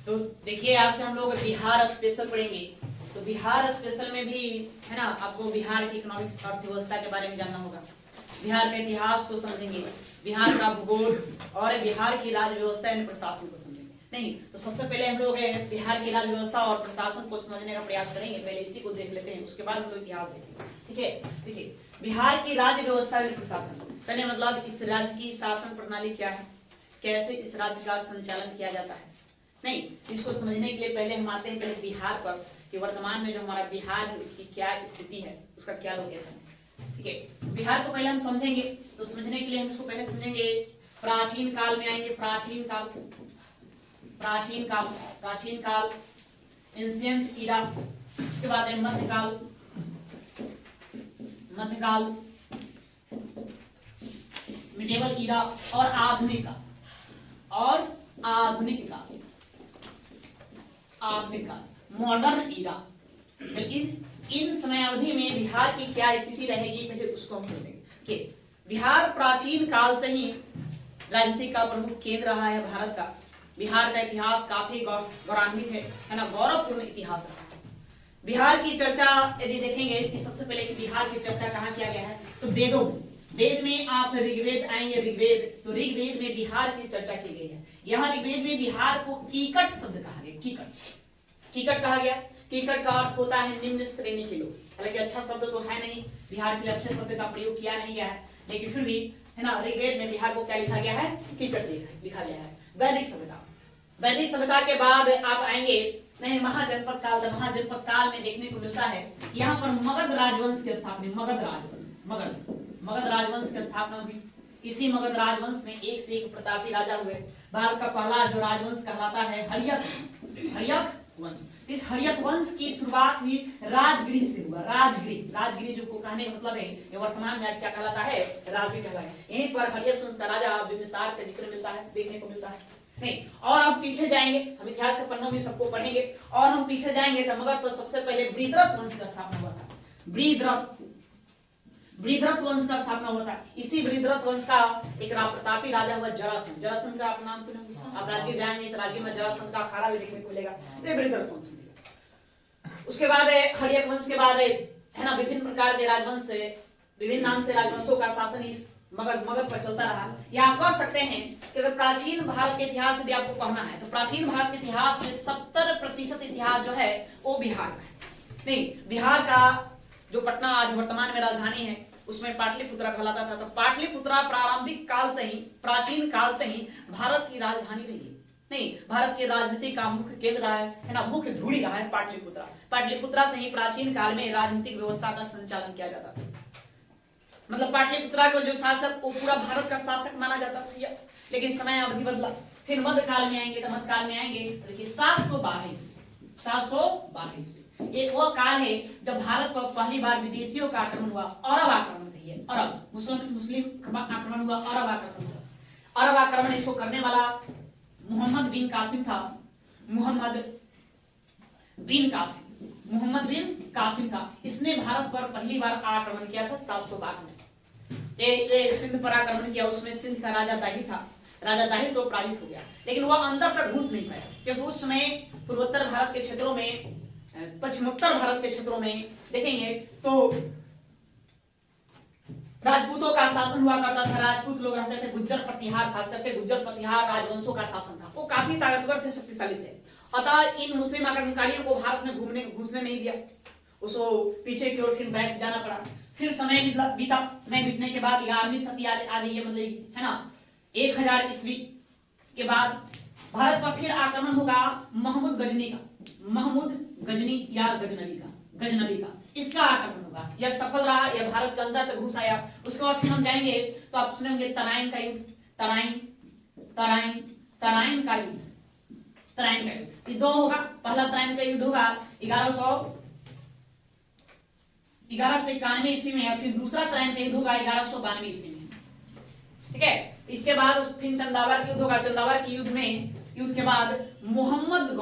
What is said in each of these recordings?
तो देखिए आज से हम लोग बिहार स्पेशल पढ़ेंगे। तो बिहार स्पेशल में भी है ना, आपको बिहार की इकोनॉमिक्स अर्थव्यवस्था के बारे में जानना होगा, बिहार के इतिहास को समझेंगे, बिहार का भूगोल और बिहार की राज्य व्यवस्था यानी प्रशासन को समझेंगे। नहीं तो सबसे पहले हम लोग बिहार की राज्य व्यवस्था और प्रशासन को समझने का प्रयास करेंगे। पहले इसी को देख लेते हैं, उसके बाद हम लोग इतिहास देखेंगे। ठीक है, देखिए बिहार की राज्य व्यवस्था यानी प्रशासन कहने मतलब इस राज्य की शासन प्रणाली क्या है, कैसे इस राज्य का संचालन किया जाता है। नहीं, इसको समझने के लिए पहले हम आते हैं पहले बिहार पर कि वर्तमान में जो हमारा बिहार है उसकी क्या स्थिति है, उसका क्या लोकेशन है। ठीक है, बिहार को पहले हम समझेंगे। तो समझने के लिए हम इसको पहले समझेंगे प्राचीन काल में आएंगे। प्राचीन काल एंशिएंट इरा, उसके बाद है मध्यकाल मिडिवल इरा और आधुनिक काल मॉडर्न इरा। इन समयावधि में बिहार की क्या स्थिति रहेगी पहले उसको हम समझेंगे कि बिहार प्राचीन काल से ही राजनीति का प्रमुख केंद्र रहा है भारत का। बिहार का इतिहास काफी गौरवान्वित है ना, गौरवपूर्ण इतिहास रहा है। बिहार की चर्चा यदि देखेंगे कि सबसे पहले कि बिहार की चर्चा कहाँ किया गया है तो वेदों में। वेद में आप ऋग्वेद आएंगे, ऋग्वेद तो ऋग्वेद में बिहार की चर्चा की गई है। यहाँ ऋग्वेद में बिहार को कीकट शब्द कहा गया। कीकट कहा गया। कीकट का अर्थ होता है निम्न श्रेणी के लोग। हालांकि अच्छा शब्द तो है नहीं, बिहार के लिए अच्छे शब्द का प्रयोग किया नहीं गया है, लेकिन फिर भी है ना, ऋग्वेद में बिहार को क्या लिखा गया है, कीकट लिखा गया है। वैदिक सभ्यता के बाद आप आएंगे नहीं महाजनपद काल में देखने को मिलता है यहाँ पर मगध राजवंश की स्थापना, मगध राजवंश की स्थापना हुई। इसी मगध राजवंश में एक से एक प्रतापी राजा हुए। भारत का पहला जो राजवंश कहलाता है हर्यक वंश। इस हर्यक वंश की शुरुआत हुई राजगृह से हुआ। राजगृह जो को कहने का मतलब है ये वर्तमान में आज क्या कहलाता है, राजगृह कहलाता है। यहीं पर हर्यक वंश का राजा बिंबिसार का जिक्र मिलता है, देखने को मिलता है। नहीं, और हम पीछे जाएंगे, हम इतिहास के पन्नों में सबको पढ़ेंगे और हम पीछे जाएंगे तो मगध पर सबसे पहले बृहद्रथ वंश का स्थापना हुआ था। बृहद्रथ वंश का स्थापना हुआ था। इसी बृहद्रथ वंश का एक प्रतापी राजा हुआ जरासंध। जरासंध का आप नाम सुने होंगे, आप राजगीर जाएंगे तो राजगीर में जरासंध का अखाड़ा भी देखने को मिलेगा। तो बृहद्रथ वंश मिलेगा। उसके बाद हर्यक वंश के बाद है ना विभिन्न प्रकार के राजवंश से, विभिन्न नाम से राजवंशों का शासन इस मगध पर चलता रहा। या आप कह सकते हैं कि अगर प्राचीन भारत के इतिहास यदि आपको पढ़ना है तो प्राचीन भारत के इतिहास में 70% इतिहास जो है वो बिहार का है। नहीं, बिहार का जो पटना आज वर्तमान में राजधानी है उसमें पाटलिपुत्रा कहलाता था। तो पाटलिपुत्रा प्रारंभिक काल से ही, प्राचीन काल से ही भारत की राजधानी रही है। नहीं, भारत के राजनीति का मुख्य केंद्र रहा है ना, मुख्य धुरी रहा है पाटलिपुत्रा से ही प्राचीन काल में राजनीतिक व्यवस्था का संचालन किया जाता था। मतलब पाटलिपुत्रा को जो शासक वो पूरा भारत का शासक माना जाता था। लेकिन समय अवधि बदला, फिर मध्यकाल में आएंगे तो मध्यकाल में आएंगे देखिए 712 ईस्वी। एक वो काल है जब भारत पर पहली बार विदेशियों का आक्रमण हुआ। अरब आक्रमण कहिए, अरब मुस्लिम आक्रमण हुआ, अरब आक्रमण इसको करने वाला मोहम्मद बिन कासिम था। मोहम्मद बिन कासिम था। इसने भारत पर पहली बार आक्रमण किया था 712 में। सिंध पर आक्रमण किया, उसमें सिंध का राजा दाहिर था। राजा दाहिर तो पराजित हो गया, लेकिन वह अंदर तक घुस नहीं पाया क्योंकि उस समय पूर्वोत्तर भारत के क्षेत्रों में, पश्चिमोत्तर भारत के क्षेत्रों में देखेंगे तो राजपूतों का शासन हुआ करता था। राजपूत लोग रहते थे, गुज्जर प्रतिहार, खास करके गुज्जर प्रतिहार राजवंशों का शासन था। वो काफी ताकतवर थे, शक्तिशाली थे। अतः इन मुस्लिम आक्रमणकारियों को भारत में घुसने नहीं दिया, उसको पीछे की ओर फिर बैठ जाना पड़ा। फिर समय बीता, समय बीतने के बाद 11वीं सदी आ रही है, मतलब है ना 1000 ईस्वी के बाद भारत पर फिर आक्रमण होगा महमूद गजनी या गजनवी का। इसका आक्रमण होगा, यह सफल रहा, यह भारत के अंदर तक घुस आया। उसके बाद फिर हम जाएंगे तो आप सुनेंगे तराइन का युद्ध। तराइन का युद्ध दो होगा। पहला तराइन का युद्ध होगा 1191 ईस्वी में, फिर दूसरा तराइन का युद्ध होगा 1192 ईस्वी में। ठीक है, इसके बाद फिर चंदावर का युद्ध होगा। चंदावर के युद्ध के बाद मोहम्मद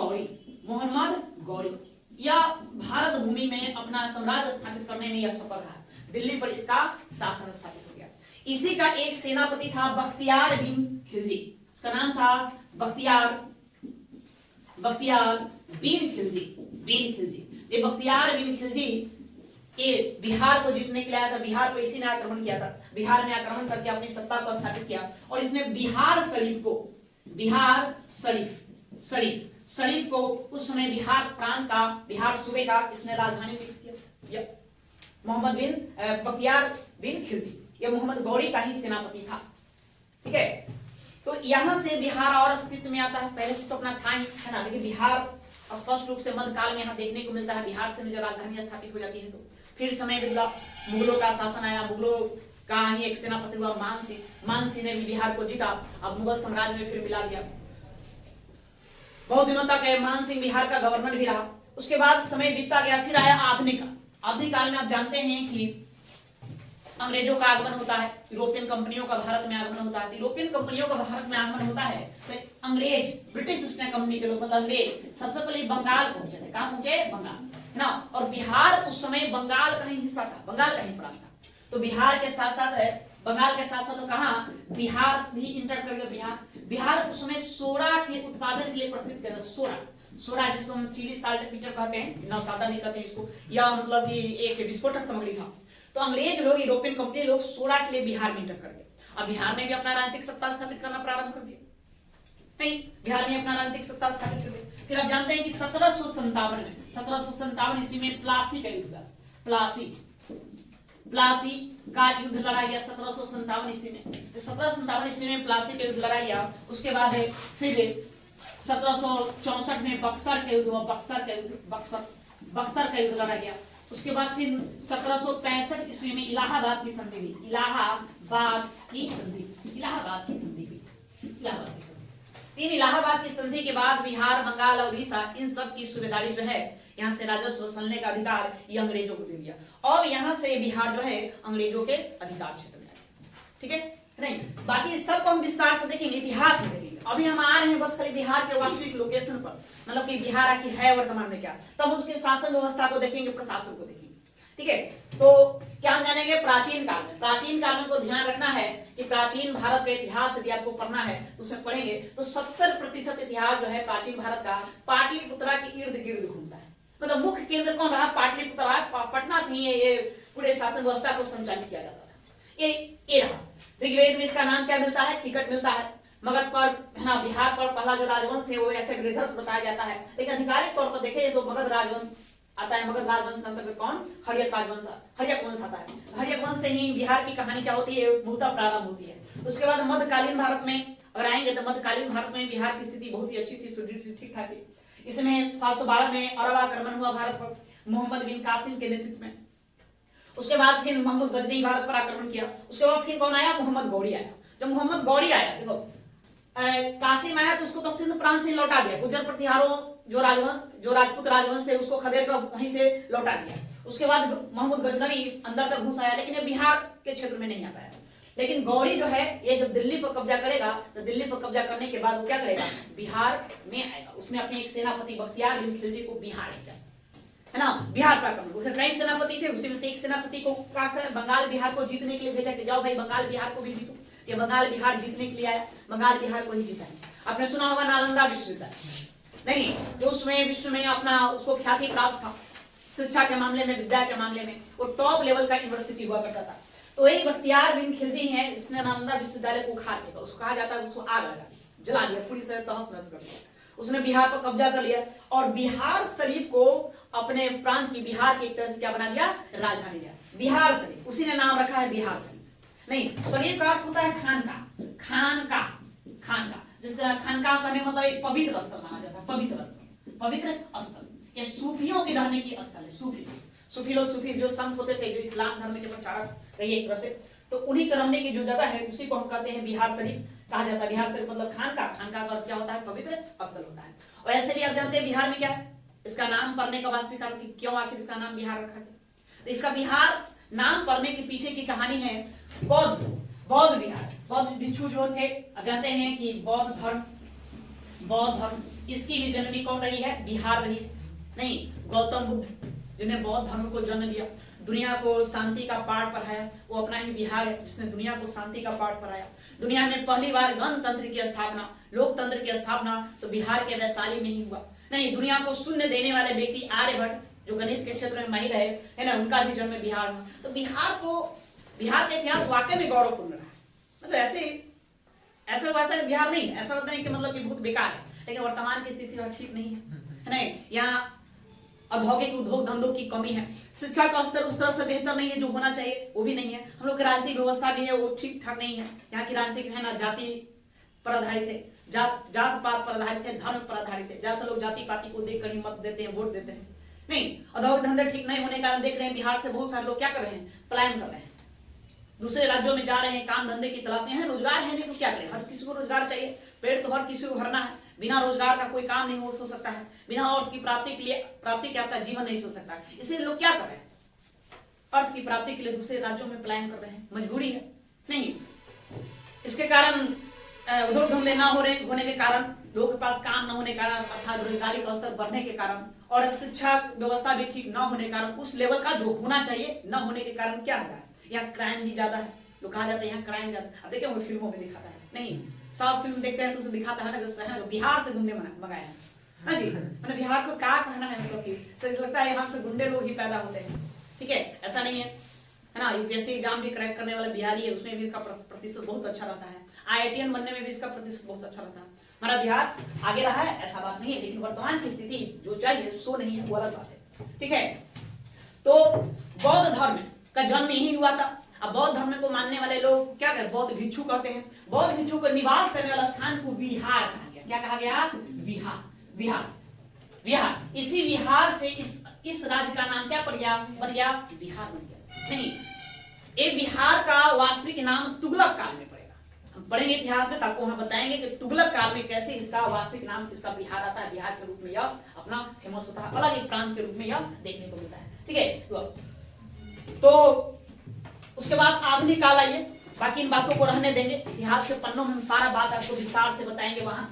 गौरी या भारत भूमि में अपना साम्राज्य स्थापित करने में यह सफल रहा। दिल्ली पर इसका शासन स्थापित हो गया। इसी का एक सेनापति था बख्तियार बिन खिलजी। उसका नाम था बख्तियार बिन खिलजी। ये बख्तियार बिन खिलजी ये बिहार को जीतने के लिए आया था। बिहार पर इसी ने आक्रमण किया था। बिहार में आक्रमण करके अपनी सत्ता को स्थापित किया और इसने बिहार शरीफ को उस समय बिहार प्रांत का, बिहार सूबे का इसने राजधानी नियुक्त किया। मोहम्मद बिन बख्तियार बिन खिलजी, ये मोहम्मद गौरी का ही सेनापति था। ठीक है, तो यहां से बिहार और अस्तित्व में आता है। पहले से तो अपना था ही, है ना, लेकिन बिहार स्पष्ट रूप से मध्यकाल में यहाँ देखने को मिलता है। बिहार से जो राजधानी स्थापित हो जाती है, तो फिर समय बदला, मुगलों का शासन आया, मुगलों का ही एक सेनापति हुआ मानसिंह ने भी बिहार को जीता। अब मुगल साम्राज्य में फिर मिला दिया। बहुत दिनों तक मानसिंह बिहार का गवर्नर भी रहा। उसके बाद समय बीतता गया, फिर आया आधुनिक काल में। आप जानते हैं कि अंग्रेजों का आगमन होता है, यूरोपियन कंपनियों का भारत में आगमन होता है। यूरोपियन कंपनियों का भारत में आगमन होता है तो अंग्रेज, ब्रिटिश ईस्ट इंडिया कंपनी के लोग, मतलब अंग्रेज सबसे पहले बंगाल पहुंचे थे। कहां पहुंचे? बंगाल, है ना। और बिहार उस समय बंगाल का ही हिस्सा था, बंगाल का ही प्रांत था। तो बिहार के साथ साथ बंगाल के साथ साथ कहा बिहार भी इंटर कर गया। बिहार उस समय सोडा के उत्पादन के लिए प्रसिद्ध था। सोडा जिसको हम चिली साल्ट पीटर कहते हैं, नौसादा नहीं कहते हैं इसको, या मतलब कि एक विस्फोटक सामग्री था। तो अंग्रेज लोग, यूरोपियन कंपनी लोग सोडा के लिए बिहार में इंटर कर गए। अब बिहार में भी अपना राजनीतिक सत्ता स्थापित करना प्रारंभ कर दिया। नहीं, बिहार में अपना राजनीतिक सत्ता स्थापित कर दिया। फिर आप जानते हैं कि 1757 ईस्वी में प्लासी का युद्ध हुआ। प्लासी का युद्ध लड़ा गया 1757 ईस्वी में। तो 1757 ईस्वी में प्लासी का युद्ध लड़ा गया। उसके बाद फिर 1764 में बक्सर का युद्ध हुआ। बक्सर का युद्ध लड़ा गया। उसके बाद फिर 1765 ईस्वी में इलाहाबाद की संधि हुई। इलाहाबाद की संधि के बाद बिहार, बंगाल और उड़ीसा, इन सब की सूबेदारी जो है, यहाँ से राजस्व वसूलने का अधिकार ये अंग्रेजों को दे दिया और यहाँ से बिहार जो है अंग्रेजों के अधिकार क्षेत्र में आया। ठीक है, नहीं, बाकी सबको हम विस्तार से देखेंगे, इतिहास में देखेंगे। अभी हम आ रहे हैं बस खाली बिहार के वास्तविक लोकेशन पर, मतलब कि बिहार आखिर है वर्तमान में क्या, तब उसके शासन व्यवस्था को देखेंगे, प्रशासन को देखेंगे। ठीक है, तो क्या हम जानेंगे प्राचीन काल में। प्राचीन काल में को ध्यान रखना है कि प्राचीन भारत का इतिहास यदि आपको पढ़ना है तो उसमें पढ़ेंगे तो 70% इतिहास जो है प्राचीन भारत का पाटलिपुत्रा के इर्द गिर्द घूमता है। मतलब मुख्य केंद्र कौन रहा? पाटलिपुत्रा। पटना से ही ये पूरे शासन व्यवस्था को संचालित किया जाता था। ये रहा। ऋग्वेद में इसका नाम क्या मिलता है? टिकट मिलता है। मगध पर, है ना, बिहार पर पहला जो राजवंश है वो ऐसे गृहस्थ बताया जाता है, लेकिन आधिकारिक तौर पर देखें तो मगध राजवंश आता है। मगध राजवंश के अंतर्गत कौन? हर्यक वंश आता है। हर्यक वंश से ही बिहार की कहानी क्या होती है, मूलतः प्रारंभ होती है। उसके बाद मध्यकालीन भारत में अगर आएंगे तो मध्यकालीन भारत में बिहार की स्थिति बहुत ही अच्छी थी, सुदृढ़ थी, ठीक ठाक थी। इसमें 712 में अरब आक्रमण हुआ भारत पर, मोहम्मद बिन कासिम के नेतृत्व में। उसके बाद फिर मोहम्मद गजनी भारत पर आक्रमण किया। उसके बाद फिर कौन आया? मोहम्मद गौरी आया। जब मोहम्मद गौरी आया, देखो कासिम आया तो उसको तो सिंध प्रांत से लौटा दिया। गुर्जर प्रतिहारों जो राजपूत राजवंश थे उसको खदेड़ कर वहीं से लौटा दिया। उसके बाद मोहम्मद गजनवी अंदर तक घुस आया, लेकिन ये बिहार के क्षेत्र में नहीं आ पाया। लेकिन गौरी जो है ये जब दिल्ली पर कब्जा करेगा तो दिल्ली पर कब्जा करने के बाद वो क्या करेगा? बिहार में आएगा। उसने अपने एक सेनापति बख्तियार बिन खिलजी को बिहार भेजा, है ना, बिहार पर आक्रमण। उसके कई सेनापति थे, उसी में से एक सेनापति को बंगाल बिहार को जीतने के लिए भेजा कि जाओ भाई बंगाल बिहार को भी जीतो। ये बंगाल बिहार जीतने के लिए आया, बंगाल बिहार को ही जीता है। आपने सुना होगा नालंदा विश्वविद्यालय, नहीं, जो उसमें विश्व में अपना उसको ख्याति प्राप्त था शिक्षा के मामले में, विद्या के मामले में, वो टॉप लेवल का यूनिवर्सिटी हुआ करता था। तो यही बख्तियार बिन खिलजी है, इसने नालंदा विश्वविद्यालय को उखाड़ दिया। उसको कहा जाता है उसको आग लगा दिया, जला दिया, पूरी तरह तहस नहस कर दिया। उसने बिहार पर कब्जा कर लिया और बिहार शरीफ को अपने प्रांत की, बिहार की एक तरह से क्या बना दिया? राजधानी दिया, बिहार शरीफ। उसी ने नाम रखा है बिहार शरीफ। नहीं, शरीफ का अर्थ होता है खानका, जिसका खानका करने मतलब एक पवित्र स्थल माना जाता है। पवित्र स्थल, ये सूफियों के रहने की स्थल है। सूफी जो संत होते थे, जो इस्लाम धर्म के प्रचारक रहे एक तरह से, तो उन्हीं के रहने की जो जगह है उसी को हम कहते हैं बिहार शरीफ कहा जाता है। बिहार शरीफ मतलब खानका का अर्थ क्या होता है? पवित्र स्थल होता है। और ऐसे भी आप जानते हैं बिहार में क्या है, इसका नाम पड़ने का वास्तविक कारण कि क्यों आखिर इसका नाम बिहार रखा गया। तो इसका बिहार नाम पड़ने के पीछे की कहानी है बौद्ध विहार। बौद्ध भिक्षु जो थे, आप जानते हैं कि बौद्ध धर्म इसकी भी जननी कौन रही है? बिहार रही है। नहीं, गौतम बुद्ध जिन्हें बौद्ध धर्म को जन्म दिया, दुनिया को शांति का पाठ पढ़ाया, वो अपना ही बिहार है जिसने दुनिया को शांति का पाठ पढ़ाया। दुनिया में पहली बार गणतंत्र की स्थापना, लोकतंत्र की स्थापना तो बिहार के वैशाली में ही हुआ। नहीं, दुनिया को शून्य देने वाले व्यक्ति आर्यभट्ट जो गणित के क्षेत्र में माहिर है ना, उनका भी जन्म बिहार में। तो बिहार का इतिहास वाकई में गौरवपूर्ण रहा है। मतलब ऐसे वैसा बिहार नहीं, ऐसा होता है कि मतलब कि बहुत बेकार है, लेकिन वर्तमान की स्थिति ठीक नहीं है नहीं। यहाँ औद्योगिक उद्योग धंधों की कमी है, शिक्षा का स्तर उस तरह से बेहतर नहीं है जो होना चाहिए, वो भी नहीं है। हम लोग की राजनीतिक व्यवस्था भी है वो ठीक ठाक नहीं है। यहाँ की राजनीतिक है ना जाति पर आधारित है, जात पात पर आधारित है, धर्म पर आधारित है। ज्यादातर लोग जाति पाति को देखकर ही मत देते हैं, वोट देते हैं। नहीं, औद्योगिक धंधे ठीक नहीं होने के कारण देख रहे हैं बिहार से बहुत सारे लोग क्या कर रहे हैं, पलायन कर रहे हैं, दूसरे राज्यों में जा रहे हैं, काम धंधे की तलाश में। रोजगार है नहीं तो क्या करें, हर किसी को रोजगार चाहिए, पेट तो हर किसी को भरना है। बिना रोजगार का कोई काम नहीं हो सकता है, बिना अर्थ की प्राप्ति क्या होता है, जीवन नहीं चल सकता। इसलिए लोग क्या कर रहे हैं, अर्थ की प्राप्ति के लिए दूसरे राज्यों में पलायन कर रहे हैं, मजबूरी है। नहीं, इसके कारण उद्योग धंधे ना होने के कारण, लोगों के पास काम न होने के कारण, अर्थात बेरोजगारी का स्तर बढ़ने के कारण, और शिक्षा व्यवस्था भी ठीक न होने के कारण, उस लेवल का जो होना चाहिए न होने के कारण क्या हो रहा है, यहाँ क्राइम भी ज्यादा है। लोग कहा जाता है यहाँ क्राइम ज्यादा। अब देखिए वो फिल्मों में दिखाता है, नहीं साउथ फिल्म देखते हैं तो उसे दिखाता है ना कि शहर बिहार से गुंडे मंगाए हैं। हाँ जी, मैंने बिहार को क्या कहना है, मतलब कि लगता है यहाँ से गुंडे लोग ही पैदा होते हैं। ठीक है, ऐसा नहीं है ना। यूपीएससी एग्जाम भी क्रैक करने वाला बिहारी है, उसमें भी इसका प्रतिशत बहुत अच्छा रहता है। IITian बनने में भी इसका प्रतिशत बहुत अच्छा रहता है। हमारा बिहार आगे रहा है ऐसा बात नहीं है, लेकिन वर्तमान की स्थिति जो चाहिए सो नहीं है, वो अलग बात है। ठीक है, तो बौद्ध धर्म का जन्म यही हुआ था। अब बौद्ध धर्म को मानने वाले लोग क्या कहते हैं, बौद्ध भिक्षु कहते हैं। बौद्ध भिक्षु को निवास करने वाला स्थान को विहार कहा गया। क्या कहा गया, विहार। इसी विहार से इस राज्य का नाम क्या बन गया, बिहार बन गया। नहीं, ये बिहार का वास्तविक नाम तुगलक काल में पड़ेगा। हम पढ़ेंगे इतिहास में, आपको वहां बताएंगे कि तुगलक काल में कैसे इसका वास्तविक नाम इसका बिहार आता है। बिहार के रूप में यह अपना फेमस होता है, अलग एक प्रांत के रूप में यह देखने को मिलता है। ठीक है, तो उसके बाद आधुनिक काल आइए, बाकी इन बातों को रहने देंगे। इतिहास के पन्नों में हम सारा बात आपको विस्तार से बताएंगे। वहां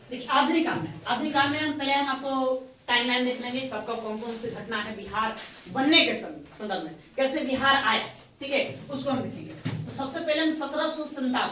देखिए आधुनिक काल में हम पहले आपको टाइमलाइन देख लेंगे, कब कब कौन कौन सी घटना है बिहार बनने के संदर्भ में, कैसे बिहार आया। ठीक है, उसको हम देखेंगे। तो सबसे पहले हम 1757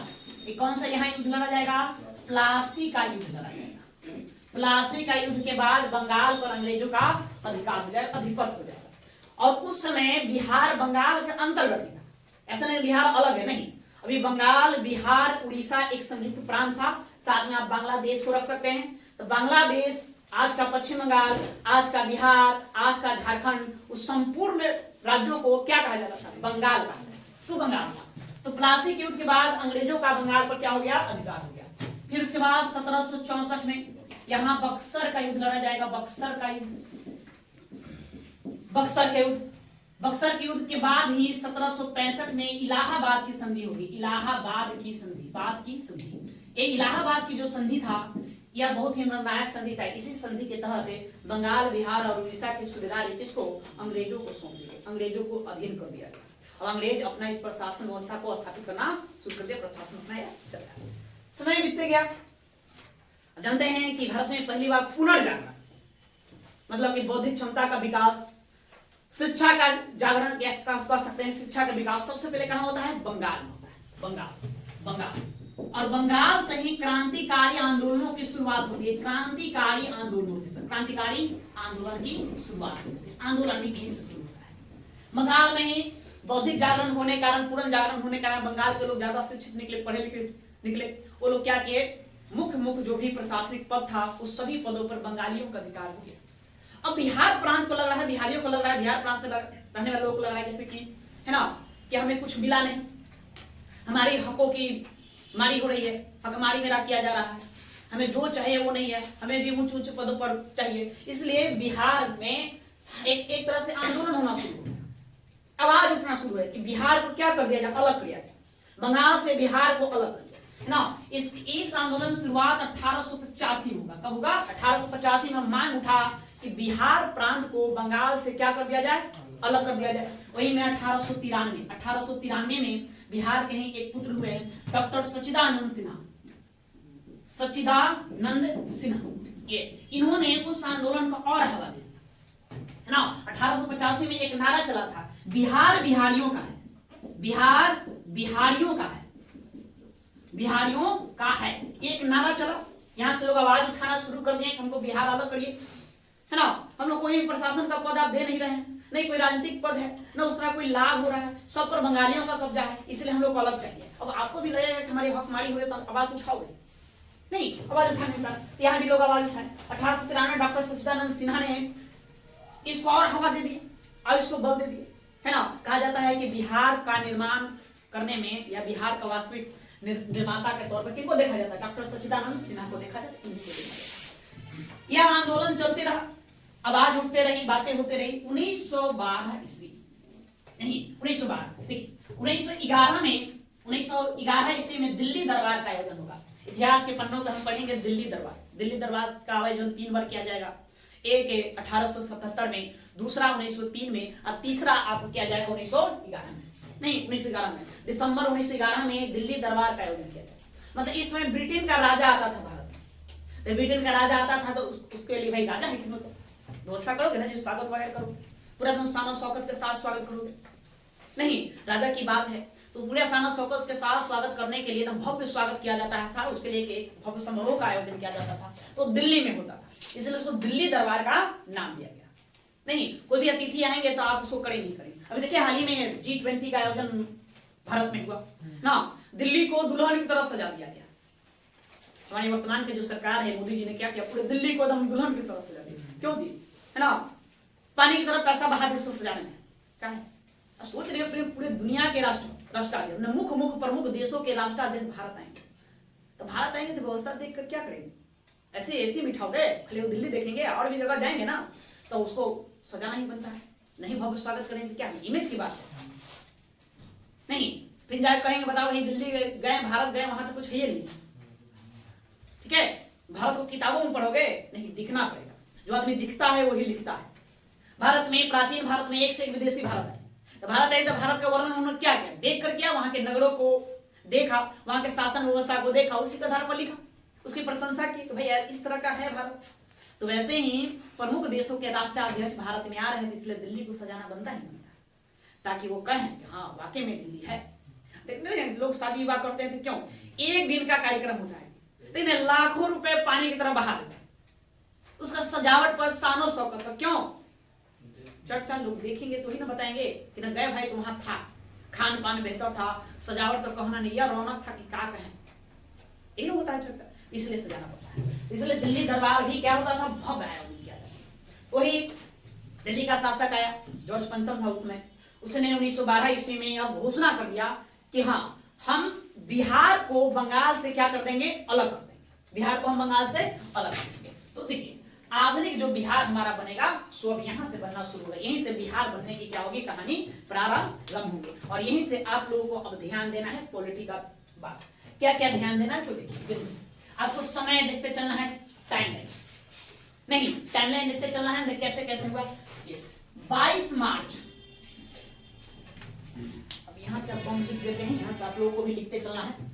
कौन सा यहाँ युद्ध लड़ा जाएगा, प्लासी का युद्ध लड़ा जाएगा। प्लासी का युद्ध के बाद बंगाल पर अंग्रेजों का अधिकार हो जाएगा, अधिपत्य हो जाएगा। और उस समय बिहार बंगाल के अंतर्गत था, ऐसा नहीं बिहार अलग है, नहीं। अभी बंगाल, बिहार, उड़ीसा एक संयुक्त प्रांत था। साथ में आप बांग्लादेश को रख सकते हैं। तो बांग्लादेश, आज का पश्चिम बंगाल, आज का बिहार, आज का झारखंड, उस संपूर्ण राज्यों को क्या कहा जाता था, बंगाल कहा जाता। तो बंगाल था। तो प्लासी के युद्ध के बाद अंग्रेजों का बंगाल पर क्या हो गया, अधिकार हो गया। फिर उसके बाद 1764 में यहाँ बक्सर का युद्ध लड़ा जाएगा। बक्सर के युद्ध के बाद ही 1765 में इलाहाबाद की संधि होगी। इलाहाबाद की संधि, ये इलाहाबाद की जो संधि था, यह बहुत ही निर्णायक संधि था। इसी संधि के तहत बंगाल, बिहार और उड़ीसा की सुबेदारी इसको अंग्रेजों को सौंप दी गई, अंग्रेजों को अधीन कर दिया गया। अब अंग्रेज अपना इस प्रशासन व्यवस्था को स्थापित करना शुरू कर दिया, प्रशासन अपनाया, चल रहा। समय बीतते गया, जानते हैं कि भारत में पहली बार पुनर्जागरण, मतलब कि बौद्धिक क्षमता का विकास, शिक्षा का जागरण कह सकते हैं। शिक्षा का विकास सबसे पहले कहां होता है, बंगाल में होता है। बंगाल और बंगाल से ही क्रांतिकारी आंदोलनों की शुरुआत होती है। क्रांतिकारी आंदोलन की शुरुआत होती है। आंदोलन भी यहीं से शुरू होता है। बंगाल में ही बौद्धिक जागरण होने कारण, पूर्ण जागरण होने कारण बंगाल के लोग ज्यादा शिक्षित निकले, पढ़े लिखे निकले। वो लोग क्या किए, मुख्य जो भी प्रशासनिक पद था उस सभी पदों पर बंगालियों का अधिकार हो गया। अब बिहार प्रांत को लग रहा है, बिहारियों को लग रहा है, बिहार प्रांत में रहने वाले लोगों को लग रहा है जैसे कि है ना, कि हमें कुछ मिला नहीं, हमारी हकों की मारी हो रही है, हकमारी मेरा किया जा रहा है, हमें जो चाहिए वो नहीं है, हमें भी ऊंचे ऊंचे पदों पर चाहिए। इसलिए बिहार में एक तरह से आंदोलन होना शुरू हो गया, आवाज उठना शुरू है कि बिहार को क्या कर दिया जाए, अलग किया जाए, बंगाल से बिहार को अलग कर दिया है ना। इस आंदोलन की शुरुआत 1885 होगा। कब होगा, 1885 में मांग उठा कि बिहार प्रांत को बंगाल से क्या कर दिया जाए, अलग कर दिया जाए। वही में 1893 में बिहार के ही एक पुत्र हुए डॉक्टर सच्चिदानंद सिन्हा, ये इन्होंने उस आंदोलन को और हवा दे दिया। है ना। 1885 में एक नारा चला था, बिहार बिहारियों का है, बिहार बिहारियों का है, बिहारियों का है, एक नारा चला। यहां से लोग आवाज उठाना शुरू कर दिए कि हमको बिहार अलग करिए, है ना। हम लोग कोई प्रशासन का पद आप दे नहीं रहे हैं, नहीं कोई राजनीतिक पद है, न उसका कोई लाभ हो रहा है, सब पर बंगालियों का कब्जा है, इसलिए हम लोग को अलग चाहिए। अब आपको भी लगेगा कि हमारी हकमारी हो रही तो आवाज उठाओगे, नहीं आवाज उठाने का, यहाँ भी लोग आवाज उठाए। 1893 डॉक्टर सच्चिदानंद सिन्हा ने इसको और हवा दे दी और इसको बल दे दिए, है ना। कहा जाता है कि बिहार का निर्माण करने में या बिहार का वास्तविक निर्माता के तौर पर किनको देखा जाता है, डॉक्टर सच्चिदानंद सिन्हा को देखा जाता है। यह आंदोलन चलते रहा, आवाज उठते रही, बातें होते रही। 1912 ईस्वी नहीं 1911 में 1911 ईस्वी में दिल्ली दरबार का आयोजन होगा। इतिहास के पन्नों पर हम पढ़ेंगे दिल्ली दरबार का आयोजन 3 बार किया जाएगा। एक 1877 में, दूसरा 1903 में और तीसरा आपको किया जाएगा 1911 में, नहीं 1911 में, दिसंबर 1911 में दिल्ली दरबार का आयोजन किया जाएगा। मतलब इस समय ब्रिटेन का राजा आता था भारत में, तो ब्रिटेन का राजा आता था तो उसके लिए भाई राजा है कि तो व्यवस्था करोगे ना, जो स्वागत वगैरह करोगे, पूरा एकदम शान शौकत के साथ स्वागत करोगे, नहीं राजा की बात है तो पूरे शान शौकत के साथ स्वागत करने के लिए एकदम भव्य स्वागत किया जाता था। उसके लिए एक भव्य समारोह का आयोजन किया जाता था, तो दिल्ली में होता था, इसलिए उसको दिल्ली दरबार का नाम दिया गया। नहीं कोई भी अतिथि आएंगे तो आप उसको कड़े नहीं करेंगे। अभी देखिए हाल ही में G20 का आयोजन भारत में हुआ ना, दिल्ली को दुल्हन की तरफ सजा दिया गया। हमारी वर्तमान के जो सरकार है, मोदी जी ने क्या किया, पूरे दिल्ली को एकदम दुल्हन की तरफ सजा दिया। क्यों जी, है ना, पानी की तरफ पैसा बहा उसको सजाने में क्या है। सोच रहे हो पूरे दुनिया के राष्ट्राध्यक्ष, मुख्य प्रमुख देशों के राष्ट्राध्यक्ष भारत आएंगे, तो भारत आएंगे तो व्यवस्था देखकर क्या करेंगे, ऐसे ऐसी बिठाओगे, खाली वो दिल्ली देखेंगे और भी जगह जाएंगे ना तो उसको सजाना ही बनता है, नहीं भव्य स्वागत करेंगे, क्या इमेज की बात है। नहीं फिर जाए कहेंगे बताओ भाई दिल्ली गए, भारत गए, वहां तो कुछ है ही नहीं, ठीक है। भारत को किताबों में पढ़ोगे, नहीं दिखना पड़ेगा, जो आदमी दिखता है वही लिखता है। भारत में, प्राचीन भारत में एक से एक विदेशी भारत है, तो भारत है तो भारत का वर्णन उन्होंने क्या किया, देख कर किया, वहां के नगरों को देखा, वहां के शासन व्यवस्था को देखा, उसी के आधार पर लिखा, उसकी प्रशंसा की तो भैया इस तरह का है भारत। तो वैसे ही प्रमुख देशों के राष्ट्राध्यक्ष भारत में आ रहे हैं, इसलिए दिल्ली को सजाना बनता ही बनता है, ताकि वो कहें कि हाँ वाकई में दिल्ली है। देखते हैं लोग शादी विवाह करते हैं तो क्यों, एक दिन का कार्यक्रम होता है, लेकिन लाखों रुपए पानी की तरह बहा देते हैं, उसका सजावट पर शानो शौकत का क्यों, चर्चा लोग देखेंगे तो ही ना बताएंगे कि ना गए भाई तो वहां था, खान पान बेहतर था, सजावट तो कहना नहीं, यह रौनक था कि क्या कहें, यही होता है चर्चा, इसलिए सजाना पड़ता है। इसलिए दिल्ली दरबार भी क्या होता था, भव्य आयोजन किया जाता। वही दिल्ली का शासक आया, जॉर्ज पंचम था उसमें, उसने 1912 ईस्वी में यह घोषणा कर दिया कि हाँ हम बिहार को बंगाल से क्या कर देंगे, अलग कर देंगे, बिहार को हम बंगाल से अलग कर देंगे। तो देखिए आधुनिक जो बिहार हमारा बनेगा सो अब यहाँ से बनना शुरू होगा, यहीं से बिहार बनने की क्या होगी कहानी प्रारंभ होगी। और यहीं से आप लोगों को अब ध्यान देना है पॉलिटिकल बात, क्या क्या ध्यान देना है तो देखिए, आपको समय देखते चलना है, टाइमलाइन नहीं, टाइमलाइन देखते चलना है, कैसे कैसे हुआ। 22 मार्च, अब यहां से अब हम लिख देते हैं, यहां से आप लोगों को भी लिखते चलना है।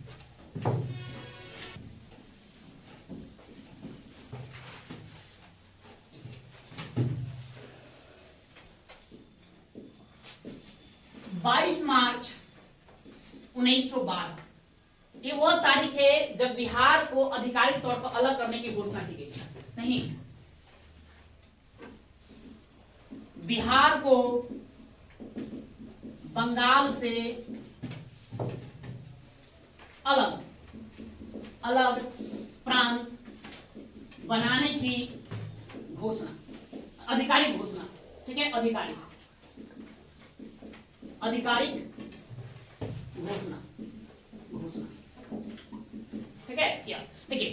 मार्च 1912 ये वो तारीख है जब बिहार को आधिकारिक तौर पर अलग करने की घोषणा की गई। नहीं, बिहार को बंगाल से अलग अलग प्रांत बनाने की घोषणा, आधिकारिक घोषणा, ठीक है, आधिकारिक घोषणा, ठीक है। देखिए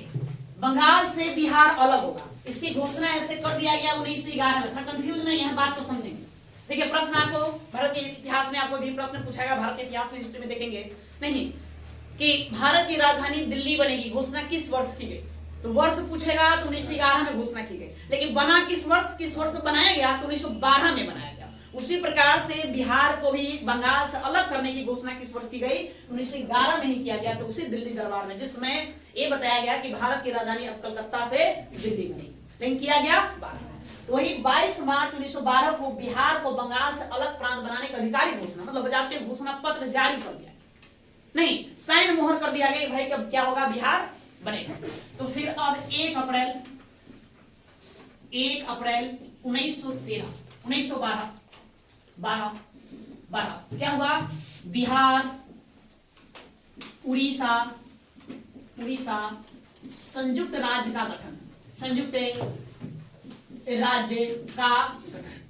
बंगाल से बिहार अलग होगा, इसकी घोषणा ऐसे कर दिया गया 1911 में। थोड़ा कंफ्यूज नहीं है, बात को समझेंगे। देखिए प्रश्न आपको भारत के इतिहास में आपको भी प्रश्न पूछाएगा, भारत के इतिहास में हिस्ट्री में देखेंगे नहीं कि भारत की राजधानी दिल्ली बनेगी, घोषणा किस वर्ष की गई, तो वर्ष पूछेगा तो 1911 में घोषणा की गई, लेकिन बना किस वर्ष बनाया गया तो 1912 में बनाया गया। उसी प्रकार से बिहार को भी बंगाल से अलग करने की घोषणा किस वर्ष की गई, 1911 में ही किया गया, तो उसी दिल्ली दरबार में, जिसमें ये बताया गया कि भारत की राजधानी अब कलकत्ता से दिल्ली बनी, लेकिन किया गया 12 में। तो वही 22 मार्च 1912 को बिहार को बंगाल से अलग प्रांत बनाने का अधिकारी घोषणा, मतलब बजाते घोषणा पत्र जारी कर दिया, नहीं साइन मोहर कर दिया गया भाई कब क्या होगा, बिहार बनेगा। तो फिर अब 1 अप्रैल 1912 क्या हुआ, बिहार उड़ीसा संयुक्त राज्य का गठन, संयुक्त राज्य का गठन।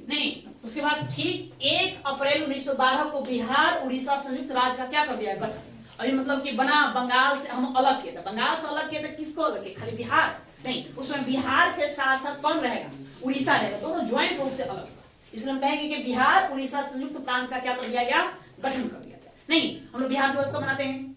नहीं, उसके बाद ठीक 1 अप्रैल 1912 को बिहार उड़ीसा संयुक्त राज्य का क्या कर दिया, गठन। अभी मतलब कि बना, बंगाल से हम अलग किए थे, बंगाल से अलग किए थे, किसको अलग किए, खाली बिहार नहीं, उसमें बिहार के साथ साथ कौन रहेगा, उड़ीसा रहेगा, दोनों ज्वाइंट रूप से अलग। इसलिए हम कहेंगे कि बिहार उड़ीसा संयुक्त प्रांत का क्या कर दिया गया, गठन कर दिया गया। नहीं, हम लोग बिहार दिवस कब मनाते हैं,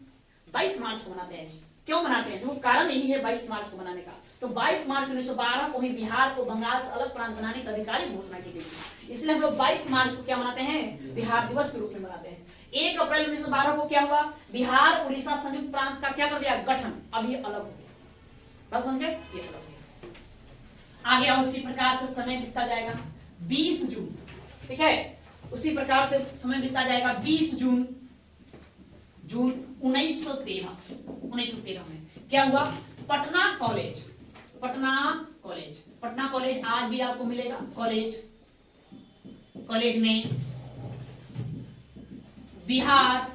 22 मार्च को मनाते हैं। क्यों मनाते हैं, देखो कारण यही है 22 मार्च को मनाने का। तो 22 मार्च 1912 को ही बिहार को बंगाल से अलग प्रांत बनाने का अधिकारी घोषणा की गई, इसलिए हम लोग 22 मार्च को क्या मनाते हैं, बिहार दिवस के रूप में मनाते हैं। 1 अप्रैल 1912 को क्या हुआ, बिहार उड़ीसा संयुक्त प्रांत का क्या कर दिया, गठन। अब ये अलग हो गया, बात समझ गए, ये अलग हो गया। आगे उसी प्रकार से समय बीतता जाएगा, 20 जून, ठीक है, उसी प्रकार से समय बीतता जाएगा। 20 जून 1913 में क्या हुआ, पटना कॉलेज आज भी आपको मिलेगा, कॉलेज में बिहार,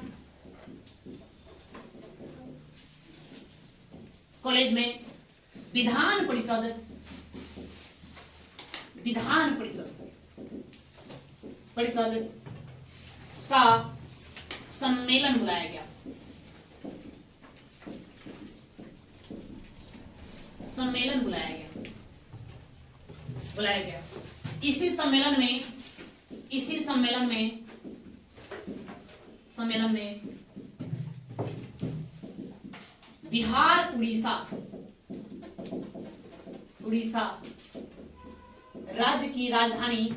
कॉलेज में विधान परिषद का सम्मेलन बुलाया गया, इसी सम्मेलन में बिहार उड़ीसा राज्य की राजधानी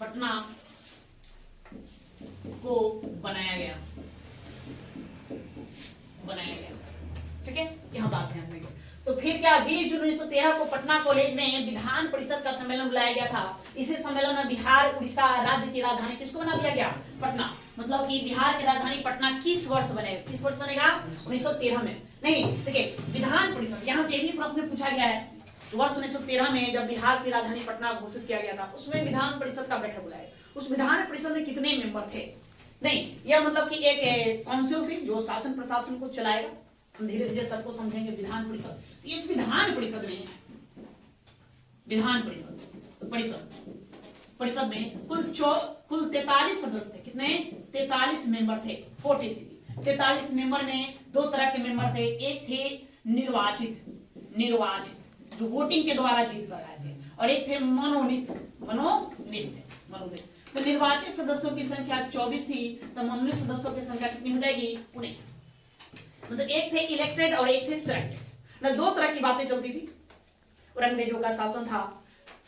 पटना को बनाया गया, ठीक है, यहां बात ध्यान देंगे। तो फिर क्या, 20 जून 1913 को पटना कॉलेज में विधान परिषद का सम्मेलन बुलाया गया था। इसी सम्मेलन में बिहार उड़ीसा राज्य की राजधानी किसको बना दिया गया, पटना। मतलब कि बिहार की राजधानी पटना किस वर्ष बनेगा, 1913 में। नहीं, देखिए विधान परिषद, यहाँ से भी प्रश्न पूछा गया है। वर्ष 1913 में जब बिहार की राजधानी पटना घोषित किया गया था, उसमें विधान परिषद का बैठक बुलाया। उस विधान परिषद में कितने मेंबर थे, नहीं, यह मतलब कि एक काउंसिल थी जो शासन प्रशासन को चलाएगा। हम धीरे धीरे सबको समझेंगे। विधान परिषद, इस विधान परिषद में परिषद में कुल 43 सदस्य थे। कितने, 43 मेंबर थे, 43। 43 मेंबर में दो तरह के मेंबर थे। एक थे निर्वाचित जो वोटिंग के द्वारा जीत कर आए थे, और एक थे मनोनीत। तो निर्वाचित सदस्यों की संख्या 24 थी, तो मनोनीत सदस्यों की संख्या कितनी हो जाएगी, 19। मतलब एक थे इलेक्टेड और एक थे सिलेक्टेड। दो तरह की बातें चलती थी। और अंग्रेजों का शासन था,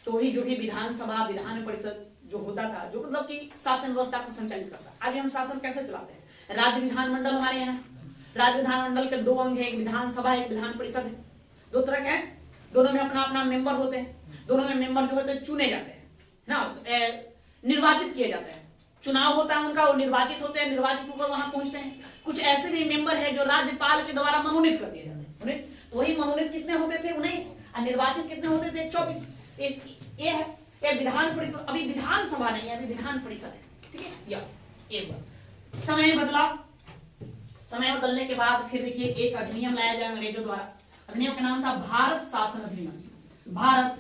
तो वही जो भी विधानसभा विधान परिषद जो होता था, जो मतलब कि शासन व्यवस्था को संचालित करता। आगे हम शासन कैसे चलाते हैं, राज्य विधानमंडल हमारे यहाँ। राज्य विधानमंडल के दो अंग है, एक विधानसभा एक विधान परिषद है। दो तरह के हैं, दोनों में अपना अपना मेंबर होते हैं। दोनों में मेंबर जो होते हैं चुने जाते हैं ना, निर्वाचित किए जाते हैं। चुनाव होता है उनका, वो निर्वाचित होते हैं, निर्वाचित होकर वहां पहुंचते हैं। कुछ ऐसे भी मेंबर है जो राज्यपाल के द्वारा मनोनीत कर दिए जाते हैं। तो वही मनोनीत कितने होते थे, 19, और निर्वाचित कितने होते थे, 24। ये है ये विधान परिषद। अभी विधानसभा नहीं है, अभी विधान परिषद है, ठीक है। या एक बार समय बदला, समय बदलने के बाद फिर देखिए एक अधिनियम लाया जाए अंग्रेजों द्वारा। अधिनियम का नाम था भारत शासन अधिनियम। भारत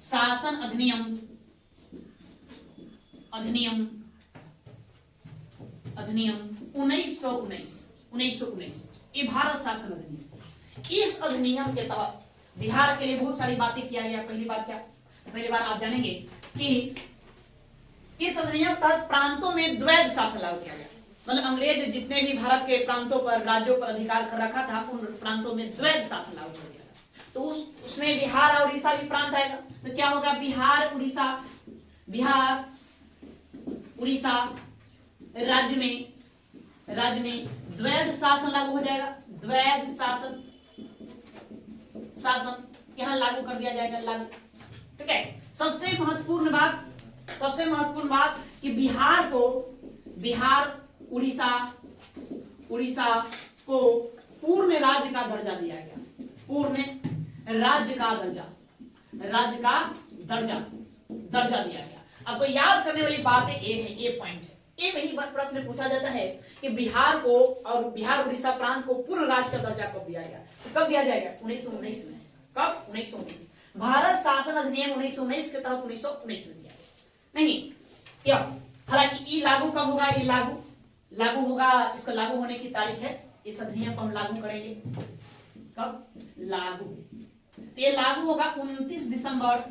शासन अधिनियम 1919। ये भारत शासन अधिनियम। इस अधिनियम के तहत बिहार के लिए बहुत सारी बातें किया गया। पहली बार आप जानेंगे कि इस अधिनियम के तहत प्रांतों में द्वैध शासन लागू किया गया। मतलब अंग्रेज जितने भी भारत के प्रांतों पर, राज्यों पर अधिकार कर रखा था, उन प्रांतों में द्वैध शासन लागू कर दिया था। तो उसमें बिहार और उड़ीसा भी प्रांत आएगा। तो क्या होगा, बिहार उड़ीसा राज्य में राज्य में द्वैध शासन लागू हो जाएगा। द्वैध शासन यहां लागू कर दिया जाएगा, लागू। ठीक है। सबसे महत्वपूर्ण बात कि बिहार उड़ीसा को पूर्ण राज्य का दर्जा दिया गया। पूर्ण राज्य का दर्जा दिया गया। आपको याद करने वाली बात है, ये पॉइंट है। ये वही प्रश्न पूछा जाता है कि बिहार को और बिहार उड़ीसा प्रांत को पूर्ण राज्य का दर्जा कब दिया गया? तो कब दिया जाएगा? 1919 में। कब? 1919। भारत शासन अधिनियम 1919 के तहत 1919 में दिया गया। नहीं, क्या? हालांकि ये लागू कब होगा? ये लागू होगा, इसको लागू होने की तारीख है, इस अधिनियम को हम लागू करेंगे। कब लागू? तो ये लागू होगा 29 दिसंबर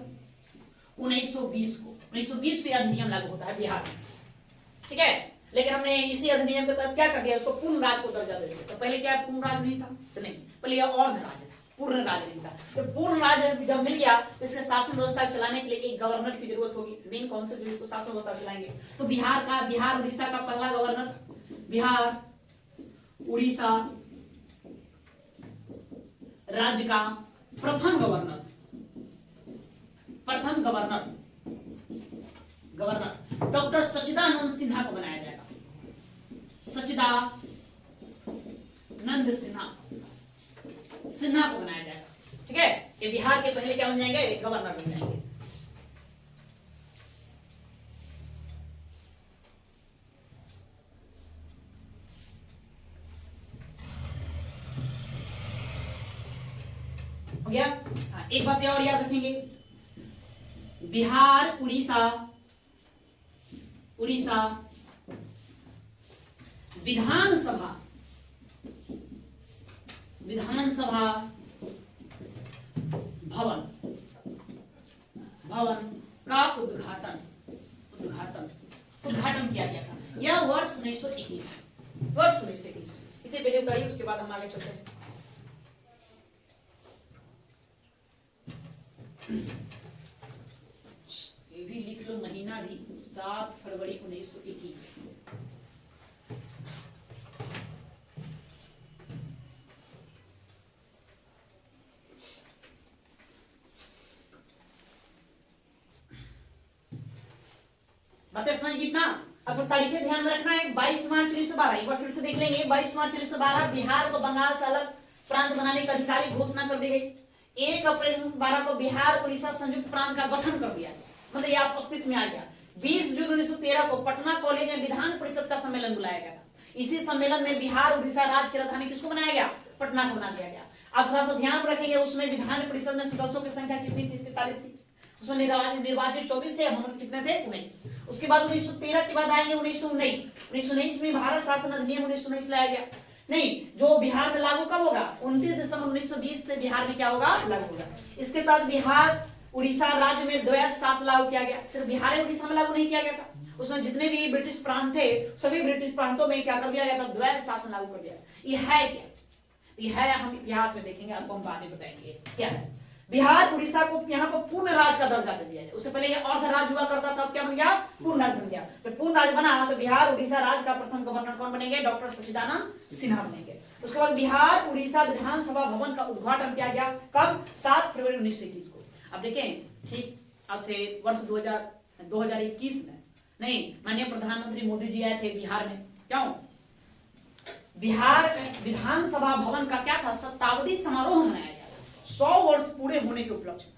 1920 को। 1920 को अधिनियम लागू होता है बिहार में। ठीक है। लेकिन हमने इसी अधिनियम के तहत क्या कर दिया? उसको पूर्ण राज्य को दर्जा दे दिया। तो पहले क्या पूर्ण राज्य नहीं था? तो नहीं, पहले यह अर्ध राज्य था, पूर्ण राज्य नहीं था। तो पूर्ण राज्य जब मिल गया, इसके शासन व्यवस्था चलाने के लिए एक गवर्नर की जरूरत होगी। मेन कॉन्सेप्ट जो इसको शासन व्यवस्था चलाएंगे। तो बिहार उड़ीसा का पहला गवर्नर, बिहार उड़ीसा राज्य का प्रथम गवर्नर डॉक्टर सच्चिदानंद सिन्हा को बनाया जाएगा। सच्चिदानंद सिन्हा को बनाया जाएगा। ठीक है। ये बिहार के पहले क्या बन जाएंगे? गवर्नर बन जाएंगे। हो गया। एक बात और याद रखेंगे, बिहार उड़ीसा विधानसभा भवन का उद्घाटन किया गया था। यह वर्ष 1921। इतने पहले उतारिए, उसके बाद हम आगे चलते हैं। ये भी लिख लो, महीना भी 7 फरवरी 1921। बातें समझ कितना? अब तारीखें ध्यान में रखना है। 22 मार्च 1912, एक बार फिर से देख लेंगे। 22 मार्च 1912 बिहार को बंगाल से अलग प्रांत बनाने की आधिकारिक घोषणा कर दी गई। 1 अप्रैल 1912 को बिहार उड़ीसा संयुक्त प्रांत का गठन कर दिया, मतलब यह अस्तित्व में आ गया। 20 जून 1913 को पटना कॉलेज में विधान परिषद का सम्मेलन बुलाया गया था। इसी सम्मेलन में बिहार उड़ीसा राज्य की राजधानी किसको बनाया गया? पटना को बना दिया गया। अब थोड़ा सा ध्यान रखेंगे, उसमें विधान परिषद में सदस्यों की संख्या कितनी थी? 43 थी। उसमें निर्वाचित 24 थे, हम कितने थे? 19। उसके बाद 1913 के बाद आएंगे 1919 में भारत शासन अधिनियम 1919 लाया गया। नहीं, जो बिहार में लागू कब होगा? 29 दिसंबर 1920 से बिहार में क्या होगा? लागू होगा। इसके तहत बिहार उड़ीसा राज्य में द्वैध शासन लागू किया गया। सिर्फ बिहार उड़ीसा में लागू नहीं किया गया था, उसमें जितने भी ब्रिटिश प्रांत थे सभी ब्रिटिश प्रांतों में क्या कर दिया गया था? द्वैध शासन लागू कर दिया। ये है क्या? ये है, हम इतिहास में देखेंगे, आपको हम बाद में बताएंगे क्या है। बिहार उड़ीसा को यहाँ पर पूर्ण राज्य का दर्जा दे दिया है। उससे पहले ये अर्ध राज्य हुआ करता था, अब क्या बन गया? पूर्ण राज्य बन गया। तो पूर्ण राज्य बना तो बिहार उड़ीसा राज्य का प्रथम गवर्नर कौन बनेंगे? डॉक्टर सच्चिदानंद सिन्हा बनेंगे। उसके बाद बिहार उड़ीसा विधानसभा भवन का उद्घाटन किया गया। कब? 7 फरवरी 1921 को। अब देखें, ठीक आज से वर्ष 2021 में नहीं, माननीय प्रधानमंत्री मोदी जी आए थे बिहार में। क्यों? बिहार विधानसभा भवन का क्या था? शताब्दी समारोह मनाया गया। 100 वर्ष पूरे होने के उपलक्ष्य में